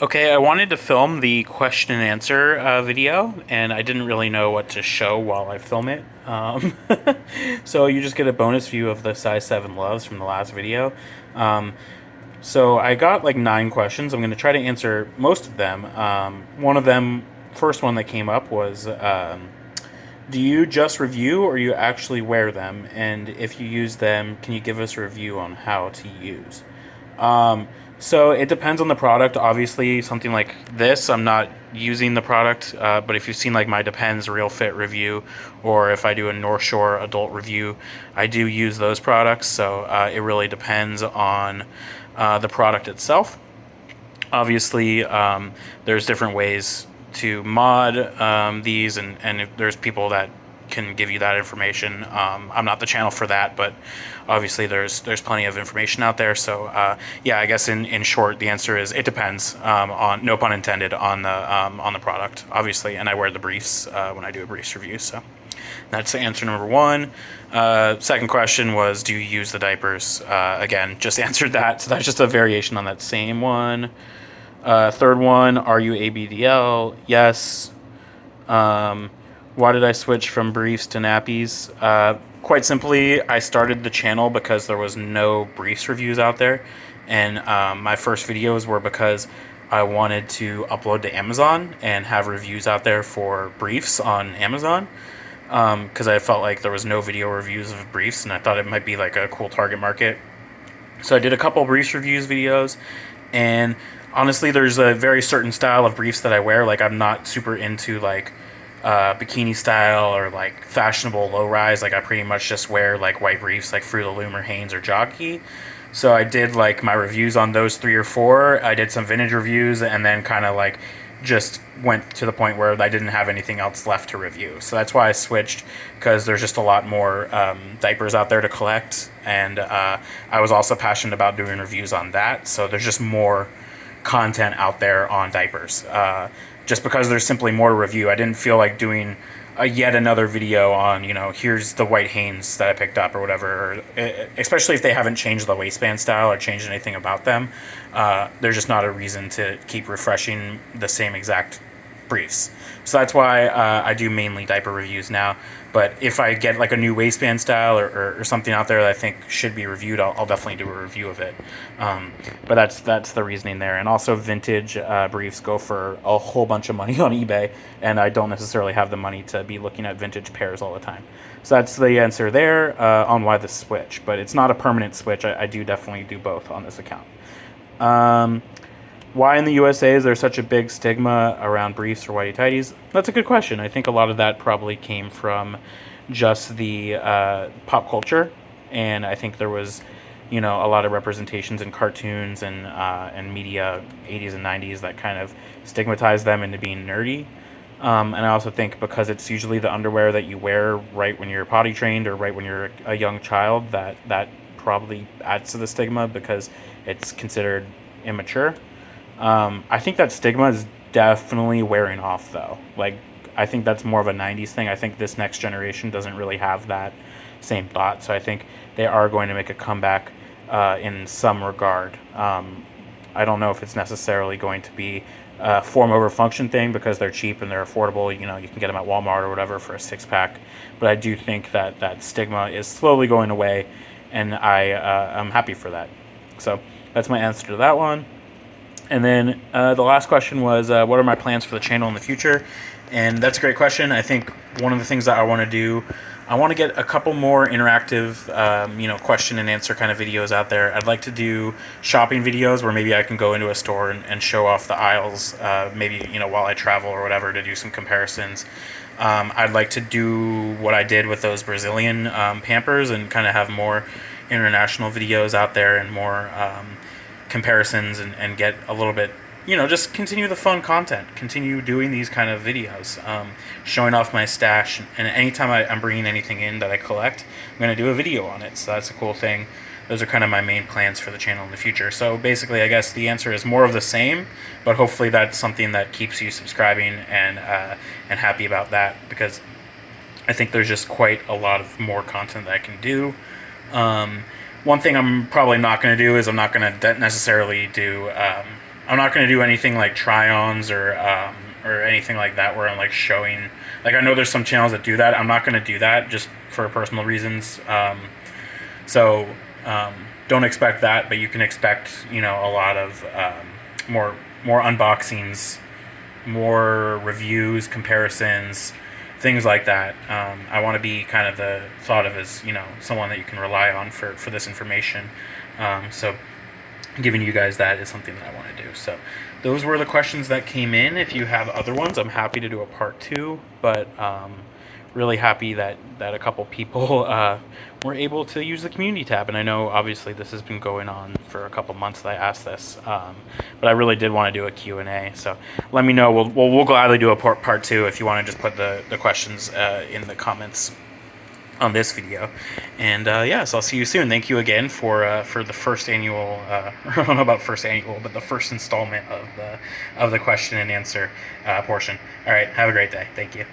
Okay, I wanted to film the question and answer video, and I didn't really know what to show while I film it. So you just get a bonus view of the size 7 loves from the last video. Um, so I got like 9 questions. I'm going to try to answer most of them. One of them, first one that came up was, do you just review or you actually wear them? And if you use them, can you give us a review on how to use? Um, so it depends on the product. Obviously, something like this, I'm not using the product. But if you've seen like my Depends Real Fit review, or if I do a North Shore adult review, I do use those products. So it really depends on the product itself. Obviously, there's different ways to mod these, and if there's people that can give you that information. I'm not the channel for that, but obviously there's plenty of information out there. So yeah, I guess in short, the answer is it depends. On no pun intended on the product, obviously, and I wear the briefs when I do a briefs review. So that's answer number one. Second question was, do you use the diapers? Again, just answered that. So that's just a variation on that same one. Third one, are you ABDL? Yes. Why did I switch from briefs to nappies? Quite simply, I started the channel because there was no briefs reviews out there. And my first videos were because I wanted to upload to Amazon and have reviews out there for briefs on Amazon. Because I felt like there was no video reviews of briefs, and I thought it might be like a cool target market. So I did a couple briefs reviews videos, and honestly, there's a very certain style of briefs that I wear. Like, I'm not super into like bikini style or like fashionable low rise. Like, I pretty much just wear like white briefs, like Fruit of the Loom or Hanes or Jockey. So I did like my reviews on those three or four. I did some vintage reviews, and then kind of like just went to the point where I didn't have anything else left to review. So that's why I switched, because there's just a lot more diapers out there to collect, and I was also passionate about doing reviews on that. So there's just more content out there on diapers. Just because there's simply more to review, I didn't feel like doing yet another video on, here's the white Hanes that I picked up or whatever, especially if they haven't changed the waistband style or changed anything about them. There's just not a reason to keep refreshing the same exact briefs. So that's why I do mainly diaper reviews now. But if I get like a new waistband style or something out there that I think should be reviewed, I'll definitely do a review of it. But that's the reasoning there. And also, vintage briefs go for a whole bunch of money on eBay, and I don't necessarily have the money to be looking at vintage pairs all the time. So that's the answer there on why the switch. But it's not a permanent switch. I do definitely do both on this account. Why in the USA is there such a big stigma around briefs or whitey tighties? That's a good question. I think a lot of that probably came from just the pop culture, and I think there was, a lot of representations in cartoons and media, 80s and 90s, that kind of stigmatized them into being nerdy. And I also think because it's usually the underwear that you wear right when you're potty trained or right when you're a young child, that probably adds to the stigma because it's considered immature. I think that stigma is definitely wearing off, though. Like, I think that's more of a 90s thing. I think this next generation doesn't really have that same thought. So I think they are going to make a comeback in some regard. I don't know if it's necessarily going to be a form over function thing because they're cheap and they're affordable. You can get them at Walmart or whatever for a 6-pack. But I do think that stigma is slowly going away, and I'm happy for that. So that's my answer to that one. And then the last question was, what are my plans for the channel in the future? And that's a great question. I think one of the things that I want to do, I want to get a couple more interactive, question and answer kind of videos out there. I'd like to do shopping videos where maybe I can go into a store and show off the aisles, maybe, while I travel or whatever, to do some comparisons. I'd like to do what I did with those Brazilian Pampers and kind of have more international videos out there and more comparisons and get a little bit, just continue the fun content, continue doing these kind of videos, showing off my stash. And anytime I'm bringing anything in that I collect, I'm going to do a video on it. So that's a cool thing. Those are kind of my main plans for the channel in the future. So basically, I guess the answer is more of the same, but hopefully that's something that keeps you subscribing and happy about that, because I think there's just quite a lot of more content that I can do. One thing I'm probably not going to do is I'm not going to necessarily do I'm not going to do anything like try-ons or anything like that where I'm like showing. Like I know there's some channels that do that. I'm not going to do that just for personal reasons. So don't expect that, but you can expect a lot of more unboxings, more reviews, comparisons, things like that. I want to be kind of thought of as someone that you can rely on for this information. So giving you guys that is something that I want to do. So those were the questions that came in. If you have other ones, I'm happy to do a part 2, but really happy that a couple people were able to use the community tab. And I know obviously this has been going on for a couple months that I asked this, but I really did want to do a Q&A. So let me know. We'll gladly do a part 2 if you want to just put the questions in the comments on this video. And yeah, so I'll see you soon. Thank you again for the first annual I don't know about first annual, but the first installment of the question and answer portion. All right, have a great day. Thank you.